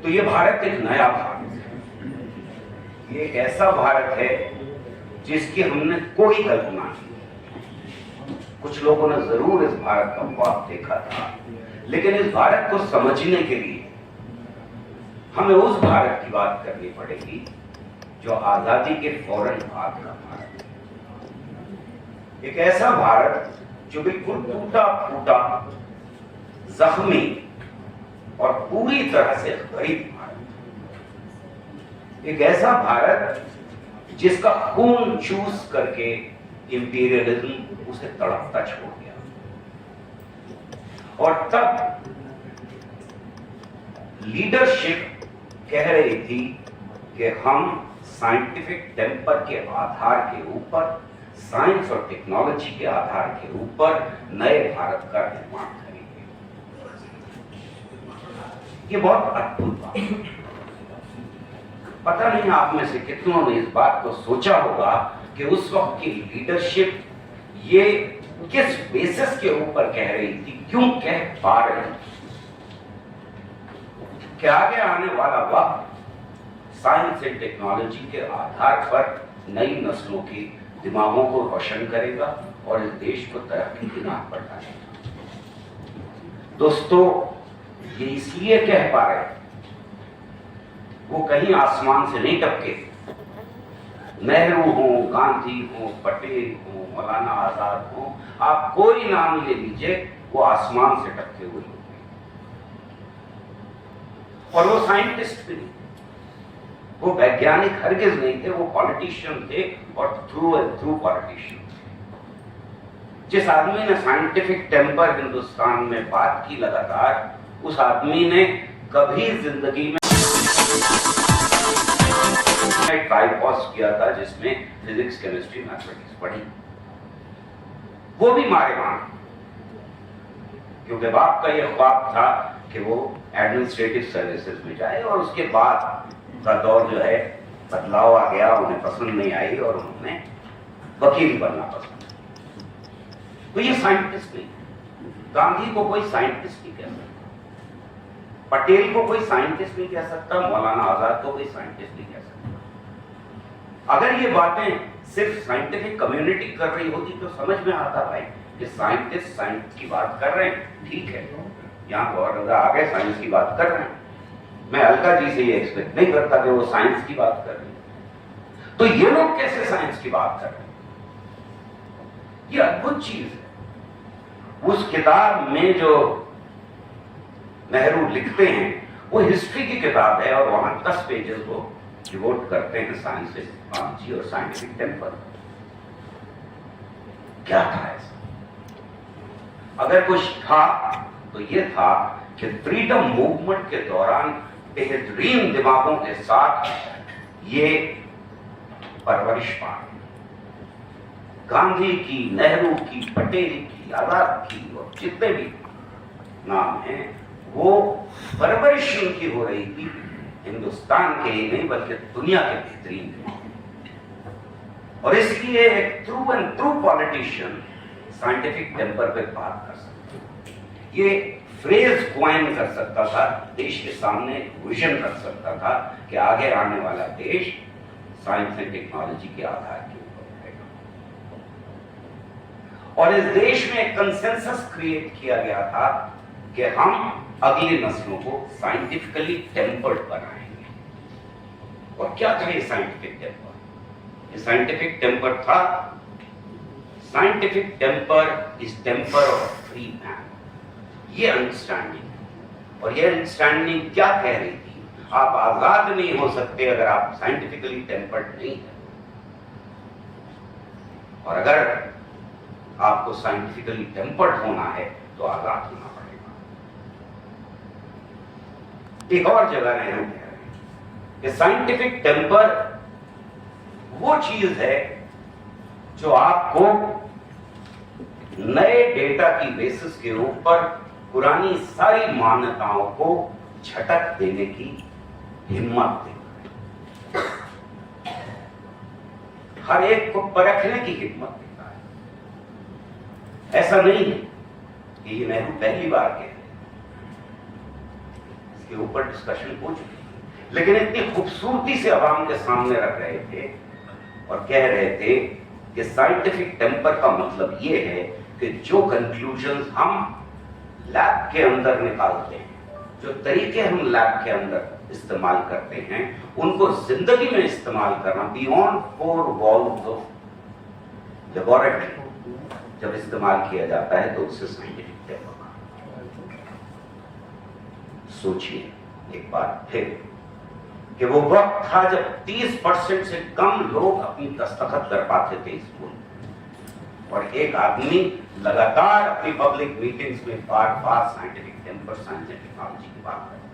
तो ये भारत एक नया भारत है, ये एक ऐसा भारत है जिसकी हमने कोई कल्पना नहीं। कुछ लोगों ने जरूर इस भारत का ख्वाब देखा था, लेकिन इस भारत को समझने के लिए हमें उस भारत की बात करनी पड़ेगी जो आजादी के फौरन बाद का भारत, एक ऐसा भारत जो बिल्कुल टूटा फूटा, जख्मी और पूरी तरह से गरीब भारत, एक ऐसा भारत जिसका खून चूस करके इंपीरियलिज्म उसे तड़पता छोड़ गया। और तब लीडरशिप कह रही थी कि हम साइंटिफिक टेम्पर के आधार के ऊपर, साइंस और टेक्नोलॉजी के आधार के ऊपर नए भारत का निर्माण करेंगे। ये बहुत अद्भुत बात है। पता नहीं आप में से कितनों ने इस बात को सोचा होगा कि उस वक्त की लीडरशिप ये किस बेसिस के ऊपर कह रही थी, क्यों कह पा रही थी कि आगे आने वाला वक्त साइंस एंड टेक्नोलॉजी के आधार पर नई नस्लों के दिमागों को रोशन करेगा और इस देश को तरक्की की राह पर डालेगा। दोस्तों, ये इसलिए कह पा रहे, वो कहीं आसमान से नहीं टपके। नेहरू हो, गांधी हो, पटेल हो, मौलाना आजाद हो, आप कोई नाम ले लीजिए, वो आसमान से टपके हुए लोग हैं। और वो साइंटिस्ट भी नहीं, वो वैज्ञानिक हरगिज नहीं थे, वो पॉलिटिशियन थे और थ्रू एंड थ्रू पॉलिटिशियन। जिस आदमी ने साइंटिफिक टेम्पर हिंदुस्तान में बात की लगातार, उस आदमी ने कभी जिंदगी में ट्राइपॉस किया था जिसमें फिजिक्स, केमिस्ट्री, मैथमेटिक्स पढ़ी, वो भी मारे मान, क्योंकि बाप का यह ख्वाब था कि वो एडमिनिस्ट्रेटिव सर्विसेज में जाए और उसके बाद का दौर जो है बदलाव आ गया, उन्हें पसंद नहीं आई और उन्होंने वकील बनना पसंद। तो ये साइंटिस्ट नहीं, गांधी को कोई साइंटिस्ट नहीं कह सकता, पटेल को कोई साइंटिस्ट नहीं कह सकता, मौलाना आजाद को कोई साइंटिस्ट नहीं कह सकता। अगर ये बातें सिर्फ साइंटिफिक कम्युनिटी कर रही होती तो समझ में आता भाई कि साइंटिस्ट साइंस की बात कर रहे हैं, ठीक है, यहाँ बहुत ज्यादा आगे साइंस की बात कर रहे हैं, मैं अलका जी से ये एक्सपेक्ट नहीं करता कि वो साइंस की बात कर रहे हैं। तो ये लोग कैसे साइंस की बात कर रहे हैं? ये अद्भुत चीज है। उस किताब में जो नेहरू लिखते हैं वो हिस्ट्री की किताब है और वहां 10 पेजेस वो डिवोट करते हैं साइंस से, टेक्नोलॉजी और साइंटिफिक टेम्पर। क्या था ऐसा? अगर कुछ था तो ये था कि फ्रीडम मूवमेंट के दौरान बेहतरीन दिमागों के साथ ये परवरिश पाई, गांधी की, नेहरू की, पटेल की, आजाद की और जितने भी नाम हैं, वो परवरिश उनकी हो रही थी हिंदुस्तान के ही नहीं बल्कि दुनिया के बेहतरीन दिमाग। और इसलिए एक through and through politician scientific temper पे बात कर सकता, ये फ्रेज क्वाइन कर सकता था, देश के सामने विजन रख सकता था कि आगे आने वाला देश साइंस एंड टेक्नोलॉजी के आधार के ऊपर रहेगा। और इस देश में एक कंसेंसस क्रिएट किया गया था कि हम अगली नस्लों को साइंटिफिकली टेम्पर्ड बनाएंगे। और क्या था ये साइंटिफिक टेम्पर? ये साइंटिफिक टेम्पर था, scientific temper is temper of free man, ये अंडरस्टैंडिंग। और ये अंडरस्टैंडिंग क्या कह रही थी? आप आजाद नहीं हो सकते अगर आप साइंटिफिकली टेम्पर्ड नहीं है, और अगर आपको साइंटिफिकली टेम्पर्ड होना है तो आजाद होना पड़ेगा। एक और जगह नेहरू कह रहे हैं कि साइंटिफिक टेम्पर वो चीज है जो आपको नए डेटा की बेसिस के ऊपर पुरानी सारी मान्यताओं को झटक देने की हिम्मत देता है, हर एक को परखने की हिम्मत देता है। ऐसा नहीं है कि ये नेहरू पहली बार कह रहे हैं, उसके ऊपर डिस्कशन हो चुकी है, लेकिन इतनी खूबसूरती से अवाम के सामने रख रहे थे और कह रहे थे कि साइंटिफिक टेम्पर का मतलब ये है कि जो कंक्लूजन्स हम लैब के अंदर निकालते हैं, जो तरीके हम लैब के अंदर इस्तेमाल करते हैं, उनको जिंदगी में इस्तेमाल करना बियॉन्ड 4 वॉल्स ऑफ लेबोरेटरी जब इस्तेमाल किया जाता है तो उससे साइंटिफिक टेम्पर का। सोचिए एक बार फिर कि वो वक्त था जब 30% से कम लोग अपनी दस्तखत कर पाते थे स्कूल में, और एक आदमी लगातार अपनी पब्लिक मीटिंग्स में बार बार scientific temper, science and technology की बात करता है।